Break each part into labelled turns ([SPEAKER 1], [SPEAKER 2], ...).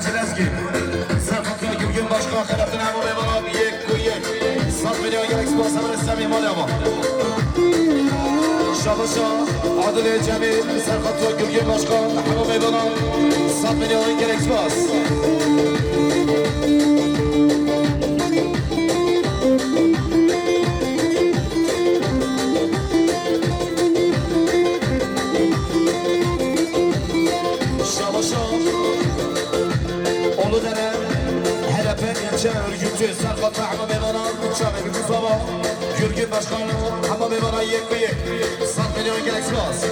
[SPEAKER 1] Çelezgi Sarfatya Gürgün Başkan Khelaftin Amu Mevalan Yek Kuyek Sat milyon gerek sponsorlar istemi mal ama Şabışa Adile Cemil Sarfatya Gürgün Başkan Amu Mevalan Sat milyon gerek sponsor örgütü Sarfat Ahmet Meyvanan Uçağı bir kuzaba Gürgün Başkanı Ahmet Meyvanan yek ve yek Sat milyon gerek spaz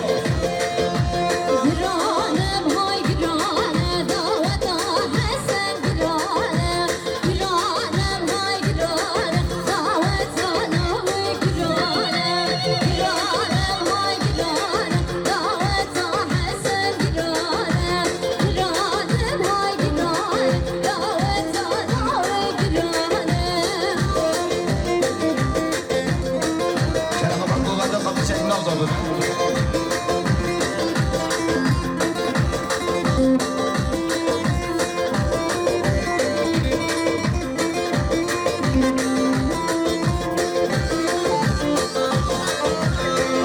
[SPEAKER 2] Güranım hay güranım davata Hasan güranım Güranım hay güranım davata navi güranım Güranım hay güranım davata Hasan güranım Güranım hay güranım davata navi güranım
[SPEAKER 1] Kerem Aban Doğan'da kapı çekimini aldı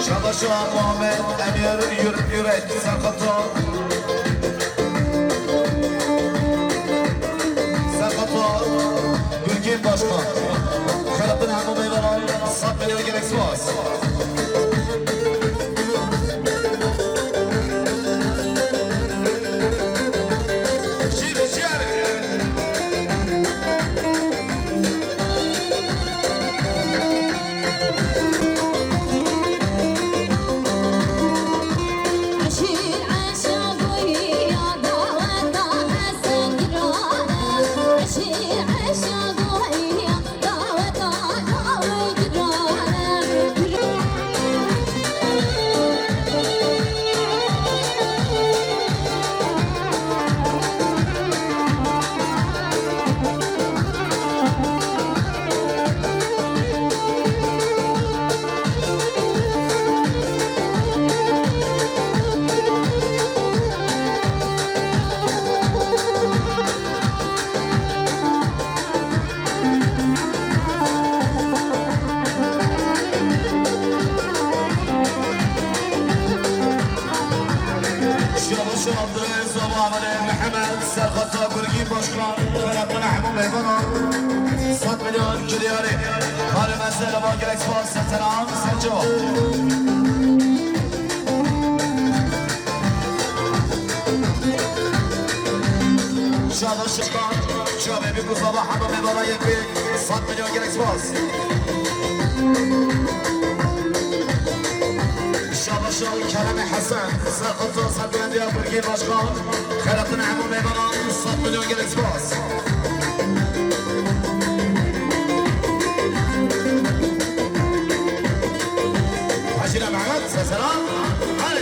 [SPEAKER 1] Şabaşı Muhammed Emir Yürek Sarkato Gürgün Başkan Khelaftin Amu Mevalan Sat milyon gerek spaz Sarfata Gürgün Başkan Khelaftin Amu Mevalan Sat milyon Güliyari Hali mesele var gerek sponsor Selam sen cevap Şadan Şıkkan Şabe bir kuzaba Amu Mevalan yekbi Sat milyon gerek sponsor Şabaşal Kerem Hasan Sarfata Sarfata Gürgün Başkan Khelaftin Amu Mevalan Sat milyon gerek sponsor Hacı Mehmet selam Hadi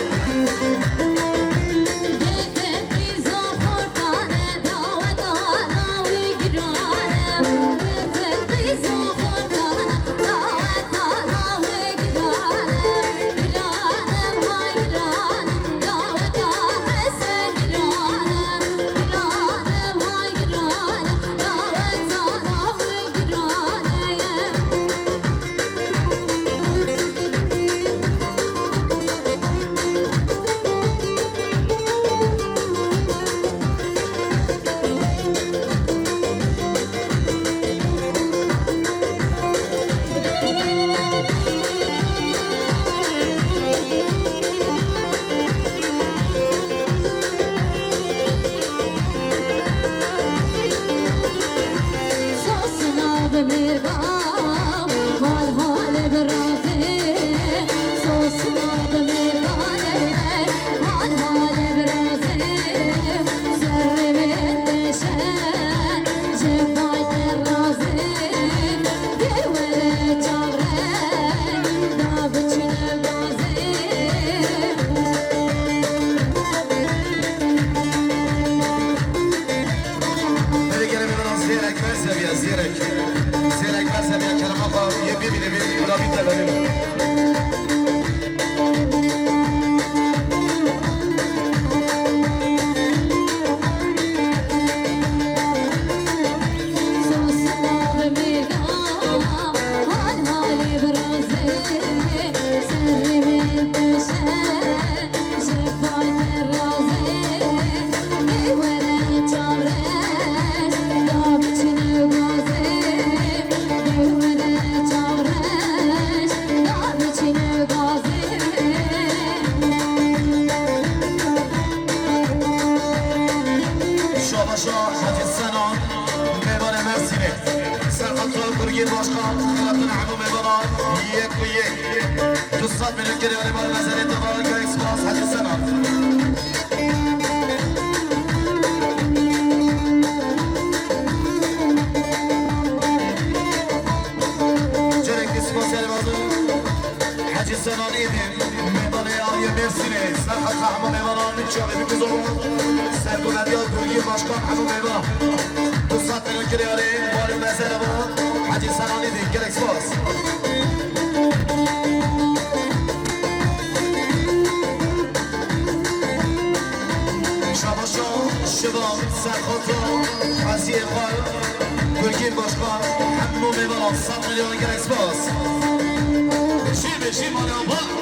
[SPEAKER 1] خلطنا عمو میبران یک و یک 200 میلیون گریانی بار نظر انتقال که اکسپاس حج سنان جرک اکسپاس البازو حج سنان ایدیم میبانه آیه مرسینه سرحت عمو میبران چاقی بکزارون سرگونندی ها گویی باشکان عمو میبران 200 میلیون گریانی بار نظر بار حج سنان ایدیم که اکسپاس شباب سرخوتو قضیه خواهی گرگین باشکان همو میبران 100 میلیون گر اکسپاس چی بشی مالی آبا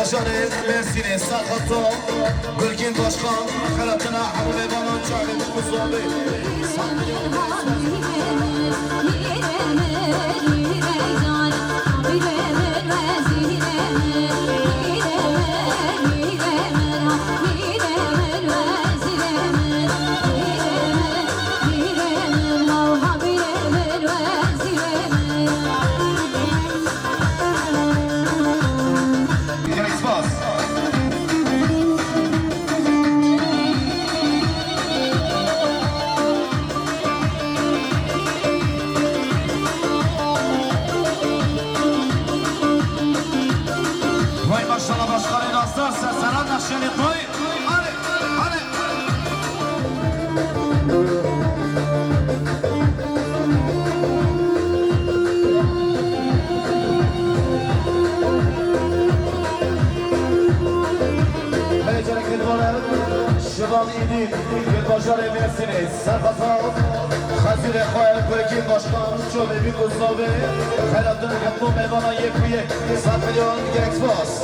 [SPEAKER 1] باشاره مرسینه سرخطا گرگین باشخان خلطنا همو میبانان چاقی بکوزابه 100 میلیون شباب ایدین گل باشار مرسینه سرخطا خزیر خواه گرگین باشکان چوبه بی گذابه خیلاتون همو میبانا یک و یک 100 میلیون گر اکسپاس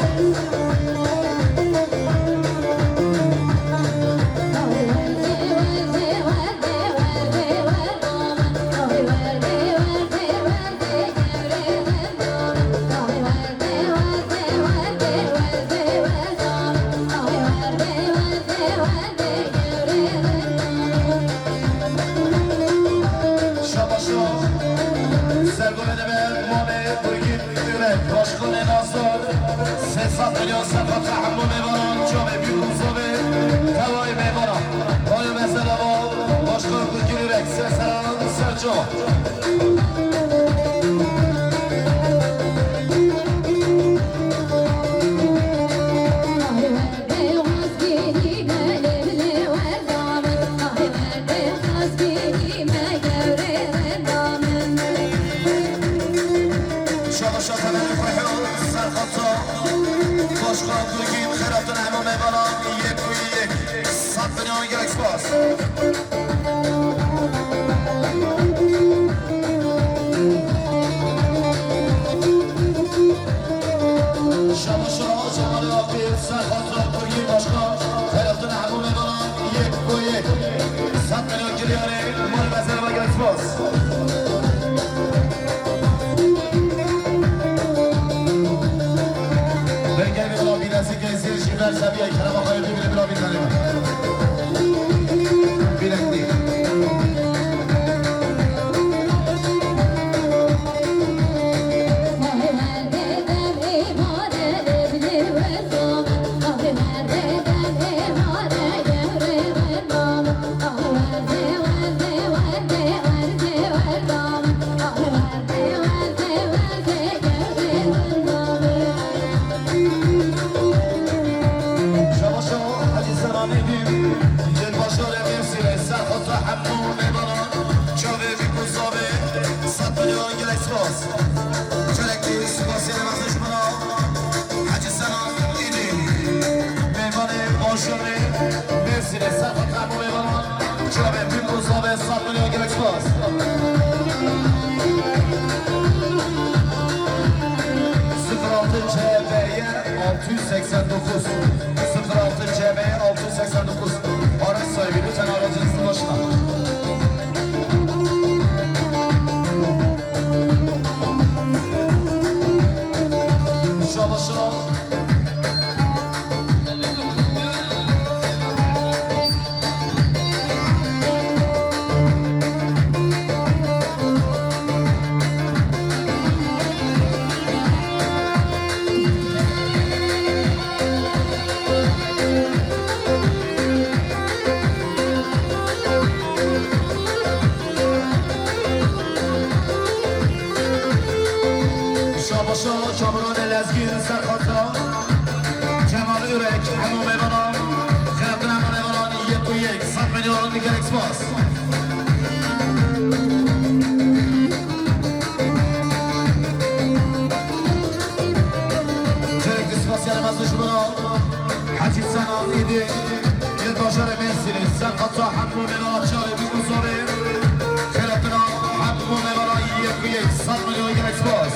[SPEAKER 1] میلیون سرخط همو میبارن جامعه بیروزوه توای میبارن بای مثلا با باشکار بگیری رکس سران سرجا باشکار بگیم خیراتون همه میبارن یک و یک 100 میلیون گر اکسپاس شما جمال آقیر سرخات بگیم باشکار خیراتون همه میبارن یک و یک 100 میلیون گریانه مال مزر و گر اکسپاس در زبیه کلام آقای ببینه بلا بیدنه بیلندی شبه بیم روزابه 100 میلیون گرک باز 06 CB 689 06 CB 689 araç sahibi lütfen aracınızın başına Şalaşa Şalaşa Kamuran Elezgin Serhat'ta Cemal Ürek Hamum Evanan Kıratın Hamum Evanan Yek Uyek 100 milyon gerek bas Gerekli spasyal mazlışı bunu Hacı Sanan idi Yılbaşarı Mersin'i Serhat'ta Hamum Evanan Çağrı bir uzarı Kıratın Hamum Evanan Yek Uyek 100 milyon gerek bas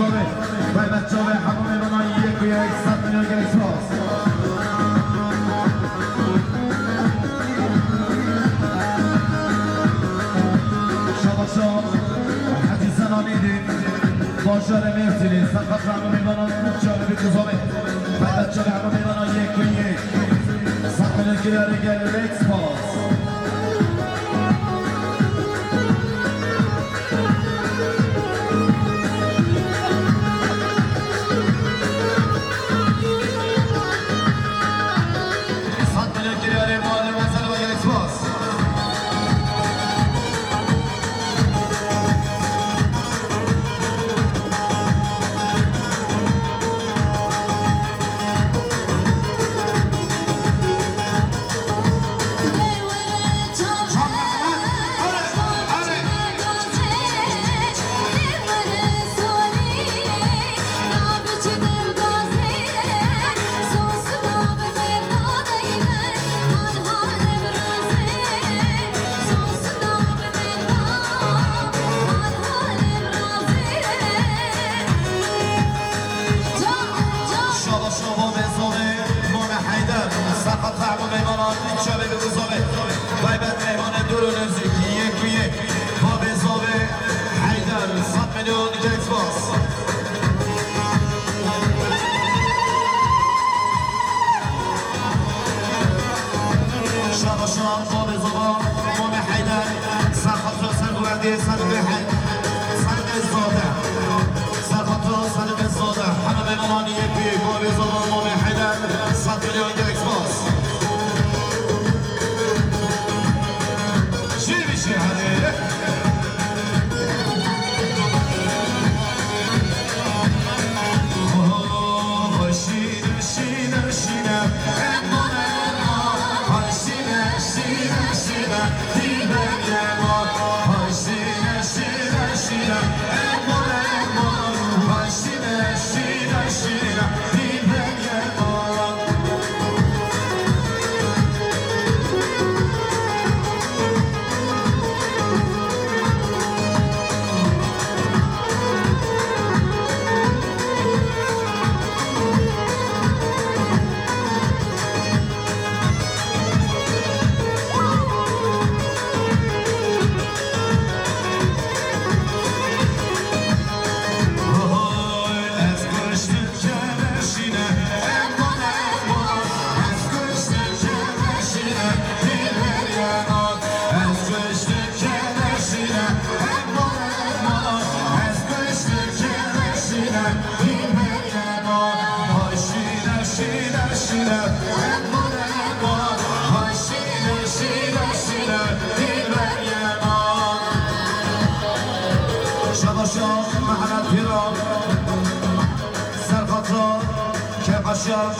[SPEAKER 1] بزاره و بچه های همون ایران یک و یک 100 میلیون گرک سپاس شباشا حدی زنانی دید باشار مرسیلی سرخط همون ایران جالبی بزاره و بچه های همون ایران یک و یک 100 میلیون گرک سپاس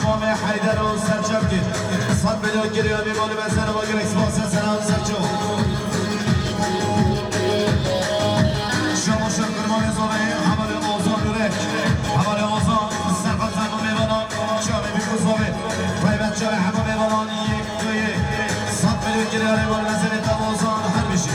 [SPEAKER 3] قام حیدر و سرجم گیر 100 میلیون گریانی مال بزن و گرک سپاس سلام سرجو شما شکرمان زانه حمل آزان درک حمل آزان سرخط زن و میوانان جامعه بیگوزاوه و بچه همه میوانان یک دوی 100 میلیون گریانی مال بزن دوازان هر میشه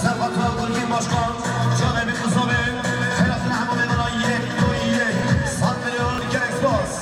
[SPEAKER 3] سرقطها بلگی باشکان جانبی قصابه خیراتون همه میبرن یک دو یک 100 میلیون گرکس باز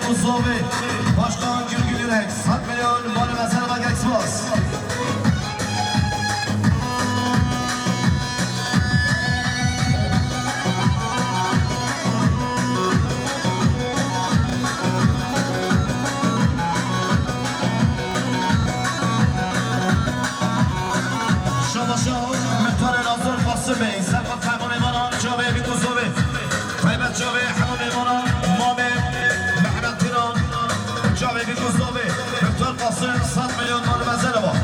[SPEAKER 3] Kuzovi Başkan Gülgül Yürek 100 milyon Bana mesela bak Expos Bey, Serhat Taymon Evanan, Cave Bikuzovi, Taybet Cave, Hamam Evanan, Mame, Mehmet Tiran, Cave Bikuzovi, Doktor Kasım, 100 milyon malı mesele var.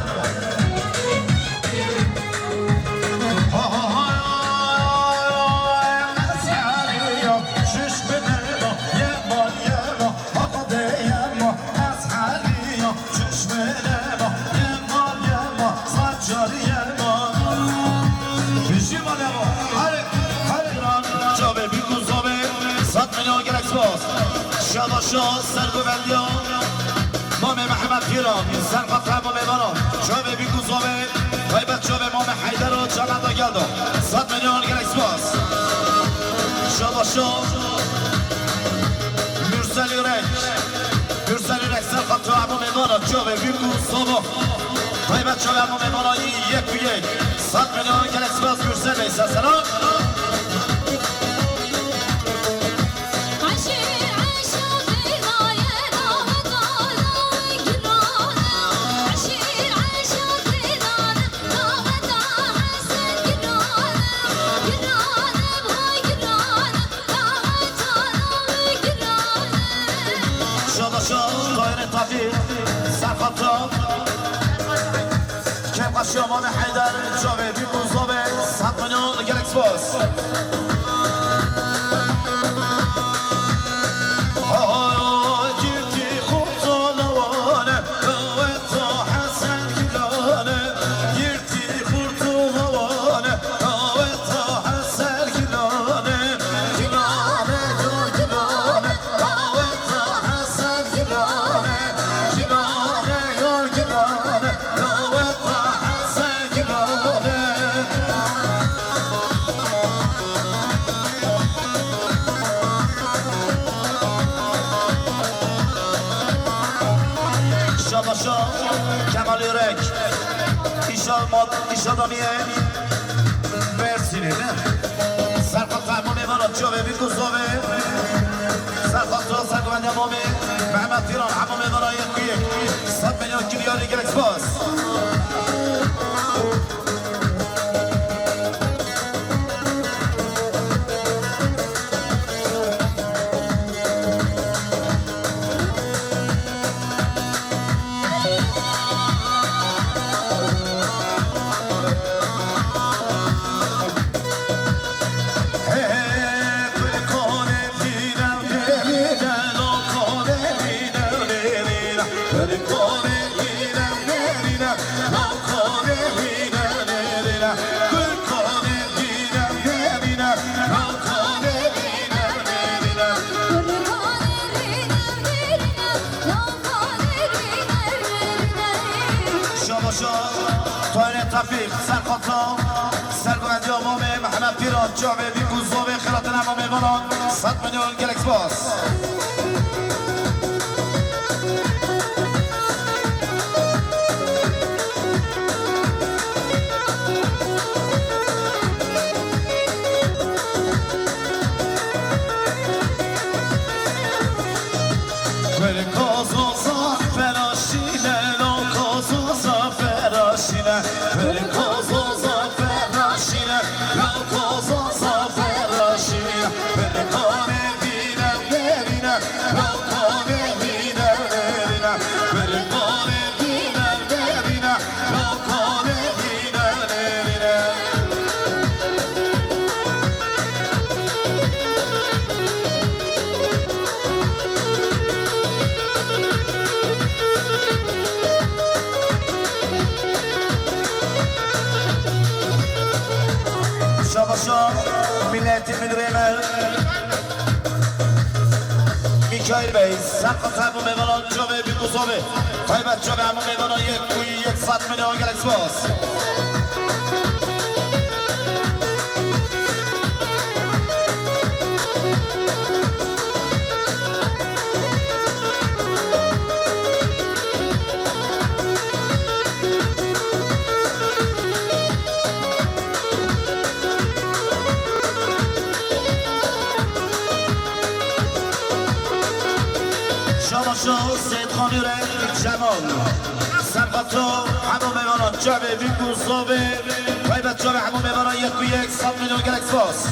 [SPEAKER 3] Şabaşo, Sergüvendiyo, Mame Mehmet Tiran, Serhat Taymon Evanan, Cave Bikuzovi, Taybet Cave, Mame Haydar o Canada geldi. 100 milyon gerek Expos. Şabaşo, Mürsel Yürek, Serhat Taymon Evanan, Cave Bikuzovi, Taybet Cave, Mame Evanan, yek bir yek. 100 milyon gerek Expos, Mürsel Bey, selam. Kevkaşyo Mame Haydar, Cave Bikuzovi, 100 milyon gerek Expos. Kemal Yürek, İş Adamiye, Mersin'e, Serhat Taymon Evanan, Cave Bikuzovi, Serhat Tuğ, Sergüvendiyo Mame, Mehmet Tiran, Hamam Evanan, Yekbiyek, 100 milyon gidiyor Liga Expos. Sergüvendiyo Mame, Mehmet Tiran, Cave Bikuzovi, Kıratın Hamam Evanan, 100 milyon gerek Expos. Şabaşo, Milletin Müdürü Emel, Mikail Bey, Serhat Taymon Evanan, Cave Bikuzovi, Taybet Cave, Hamam Evanan, Yek 100 milyon gerek Expos.
[SPEAKER 1] خانیره جمال سرقطو همو میمانان جبه بیگو صابه وای بچه همو میمانان یک و یک 100 میلیون گلکس باس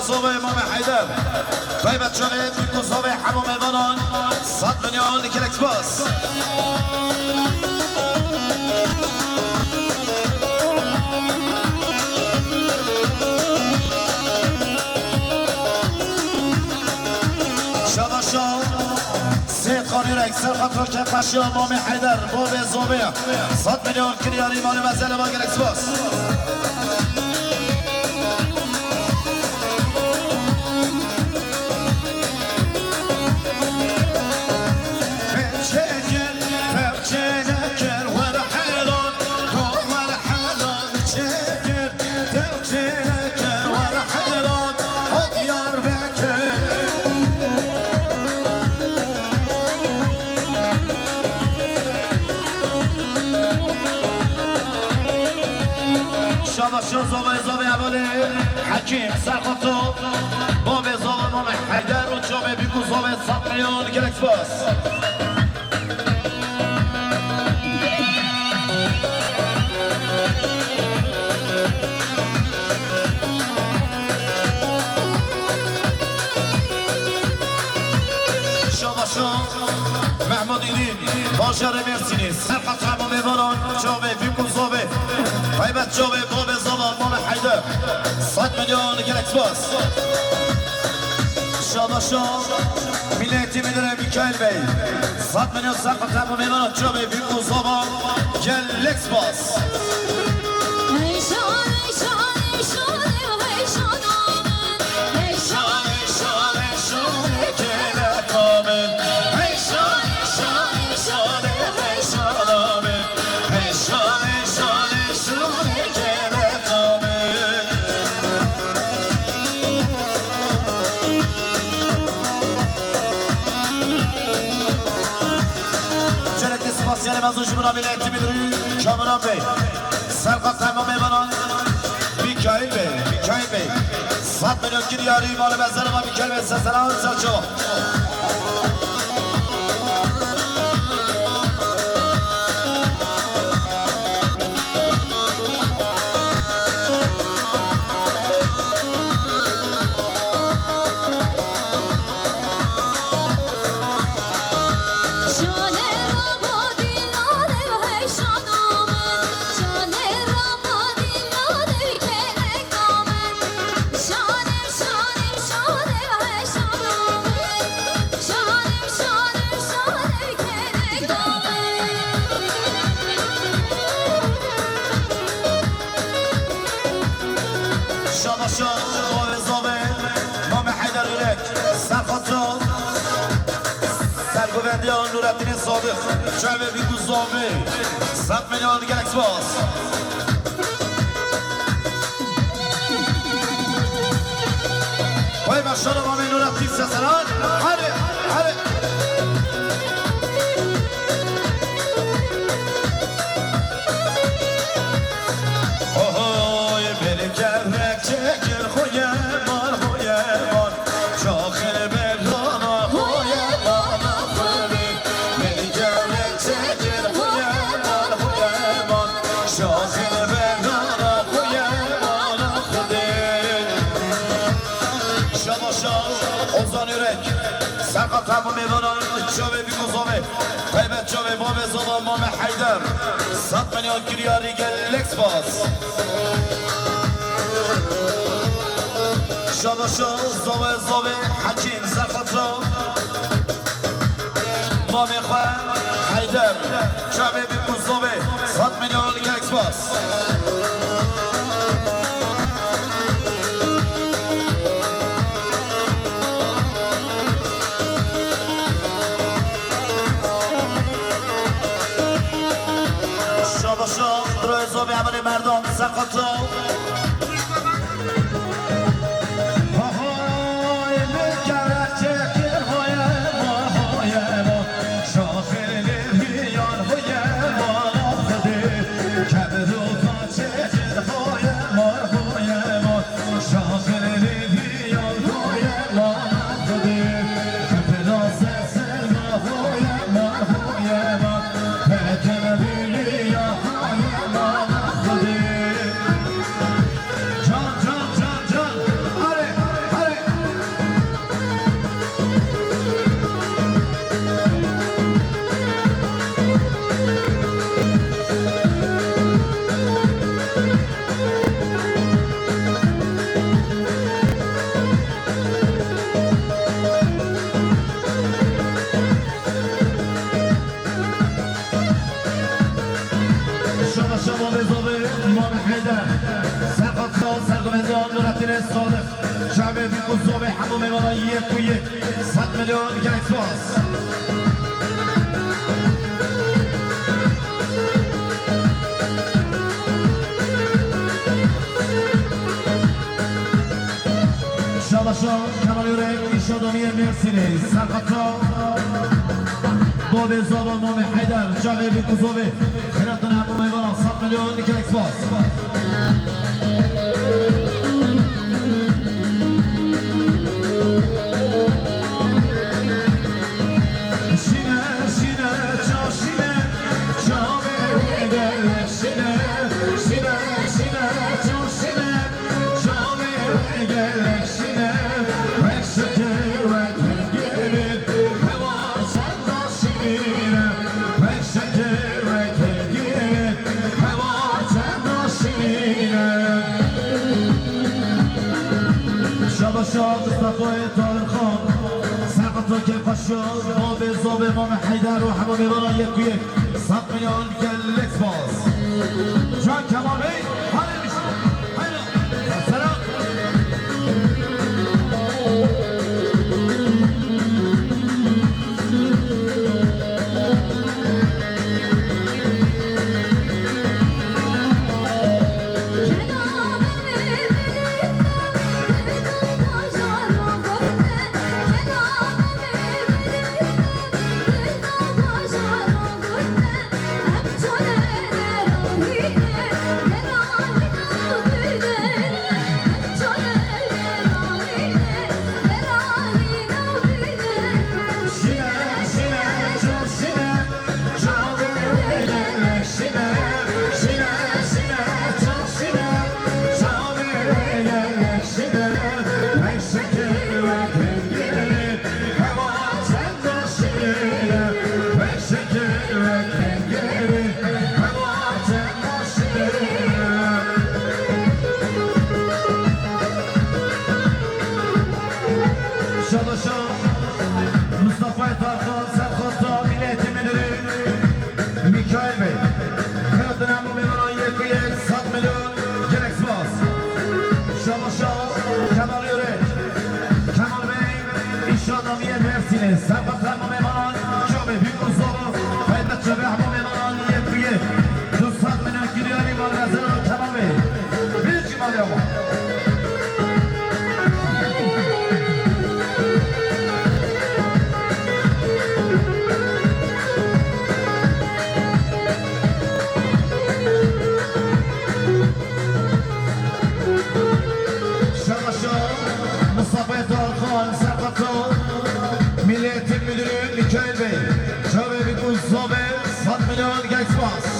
[SPEAKER 1] صوبه امام حیدر وای بچه های بیگو صوبه همو میوانان 100 میلیون گلکس باس شباشا سید خانی رک سرخط که قشی امام حیدر باب صوبه 100 میلیون کریان ایمان مزل با گلکس باس شاباشون زوبه اول حکیم سرخطو باب زوبه امام حیدر و جامعه بیگو زوبه 100 میلیون گلکس باس محمود ایدین باشر مرسینی سرخط همو میباران جامعه بیگو زوبه غیبت جامعه باب زوبه امام حیدر 100 میلیون گلکس باس شاباشا ملیتی میدونه میکایل بی 100 میلیون سرخط همو میباران جامعه بیگو زوبه گلکس باس مزوج برای اعتمادی کامران بی سرقت تمام میوانان میکایل بی 100 میلیون کریاری مال بزن ما میکایل بی سلام سرچو سرگووندیان نورالدین صادق جامعه بیگو زوبه 100 میلیون گلکس باس وای ماشاءالله امام نورالدین سلام هره اوه بلی کرک چکر خویمان شاخر بلانا خویمان بلی کرک چکر خویمان شاخر بلانا خویمان خودی شباشا اوزان یورک سرقط همو میوانان جامعه بیگو زوبه غیبت جامعه باب زوبه امام حیدر 100 میلیون کریاری گلکس باس شاباشو زوبه حکیم سرخط را ما میخواه حیدر جامعه بیگو زوبه 100 میلیون گلکس باس شام رو حساب عمل مردم سقطا شعبي في قصوبة حمو ميمانية كوية 100 مليون جايز فاس شالاشا كمال يورك إشادانية مرسيني سرقطا بابي زابا مامي حيدر شعبي في قصوبة خيراتنا حمو ميمانا 100 مليون جايز فاس شاد مصطفى طارق خان سقطوا كيف الشوط بابي زابي مام حيدر وحمو ميمانا يك ويك 100 مليون كالكس باس جان كمال بي هلا مش هلا سلام سقط حمو ميمانان شعبي في قصوبة فايدة شعبي حمو ميمانان يك ويك 200 مليون كريالي مال غزال تمام بيجي مال يوم مصطفى طارق سقطوا مليت المدير ميكائيل بي شباب بيكون صابر 100 مليون جايز باس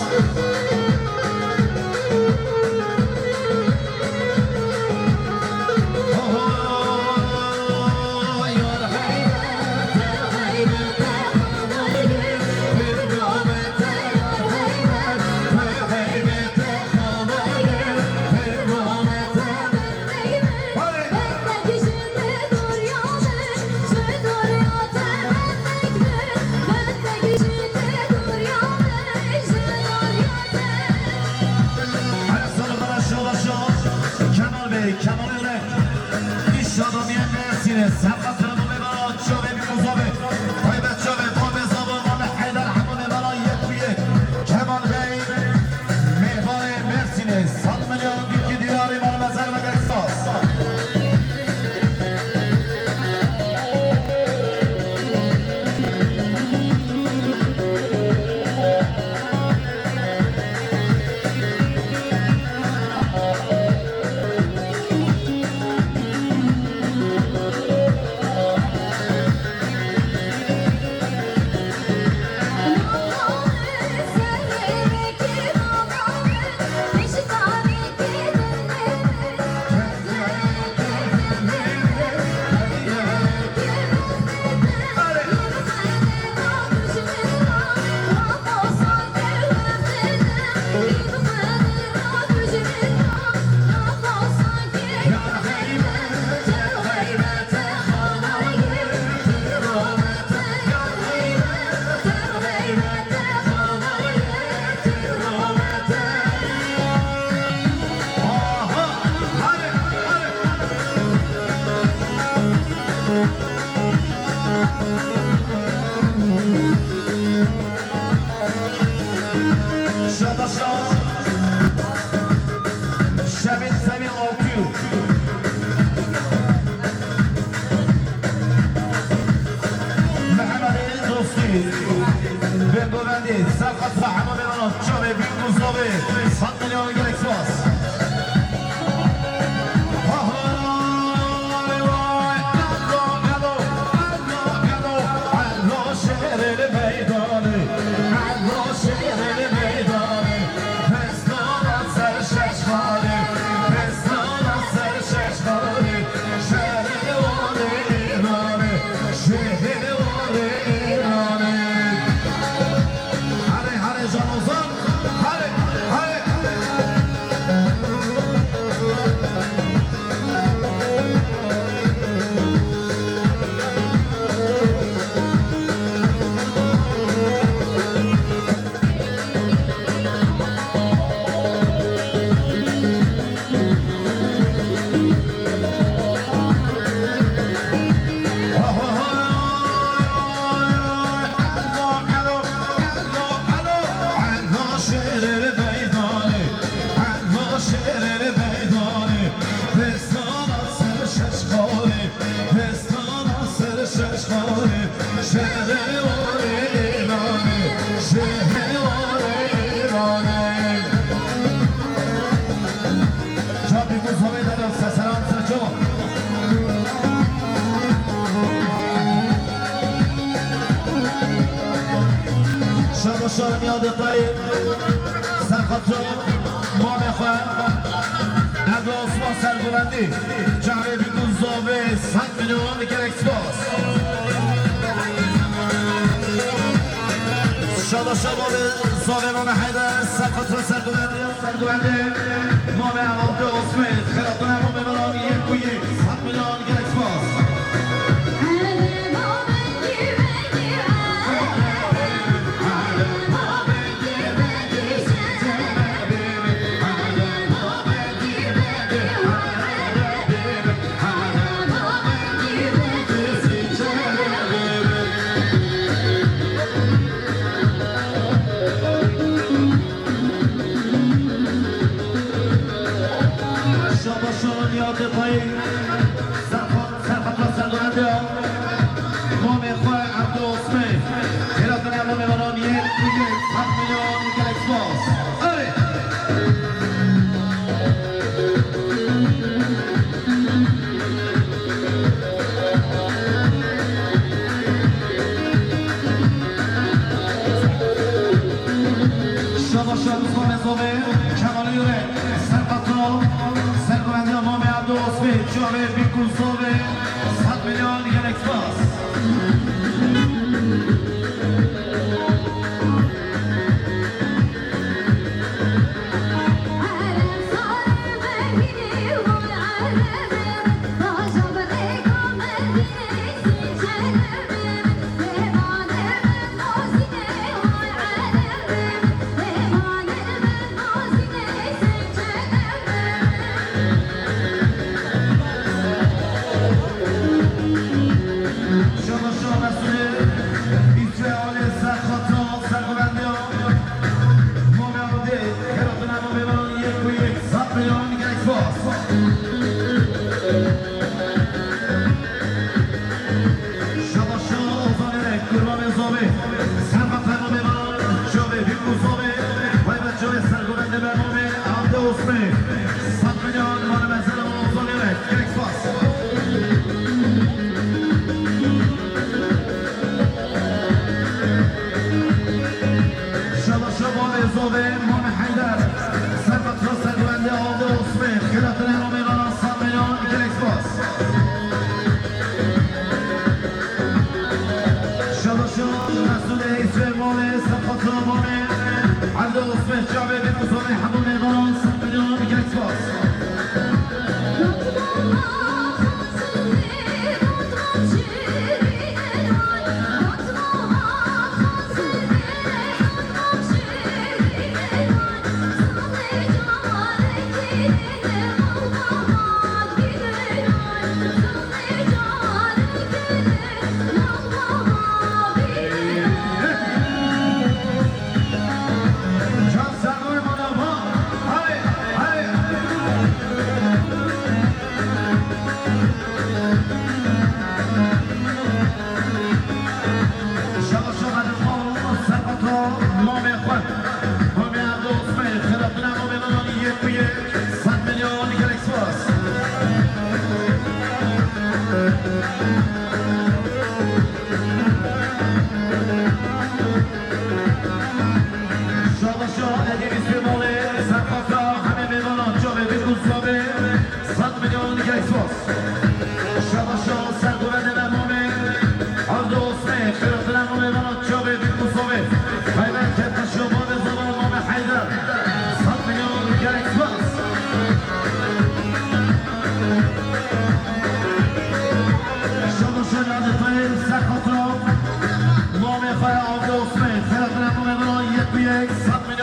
[SPEAKER 3] Şadaşlar Şebin Semin Altıyor Mehmet Ali Dosti Ben Govendi Serkat Rahman Bemanot Çabe Büyük Mustavi 100 milyon gereksiz شادم یاد طیب سرخطو ما بخواه عبد عثمان سرگوندی جمعه بیگون زاوه 100 میلیون گرکس باز شادا شباب زاوه ما حیدر سرخطو سرگوندی ما به عبد عثمان خیراتون ما به ملان یک و یک 100 میلیون گرکس باز یاد پای سرخط را سرگرنده ما میخواه عبد عثمان خیراتون همه میمانان 1 و 1 100 میلیون گلکس باز شما شما مزومه کمال یوره سرخط را سرگرنده ما به عبد عثمان جامعه بیکن زوه 100 میلیون گلکس باز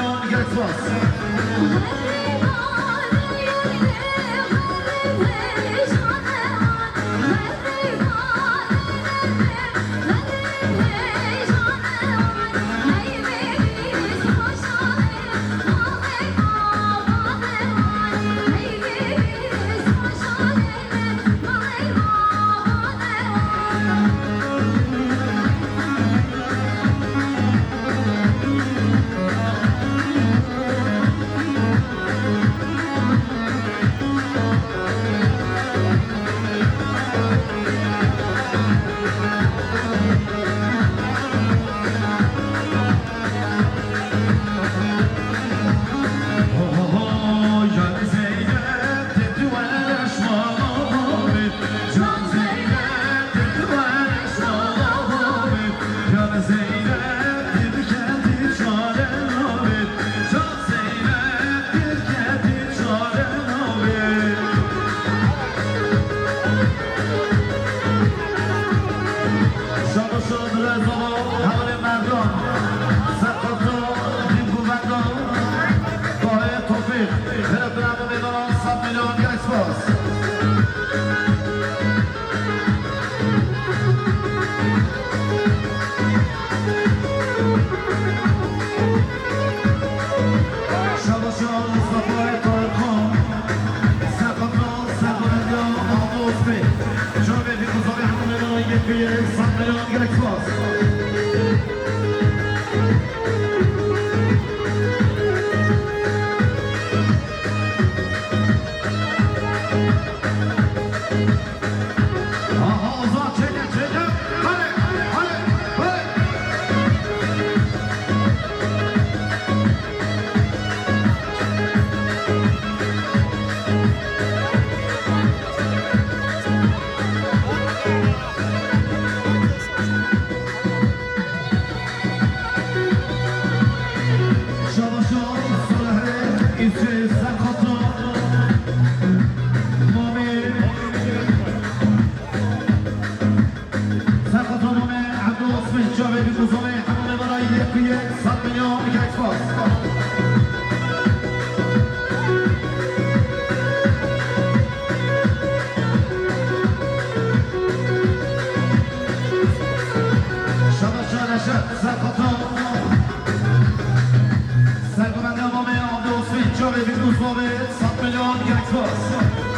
[SPEAKER 3] milyon gerek var. Sergomendiamo me, on the street, Joey Vitus Love, 100 miljoner, kijk vast.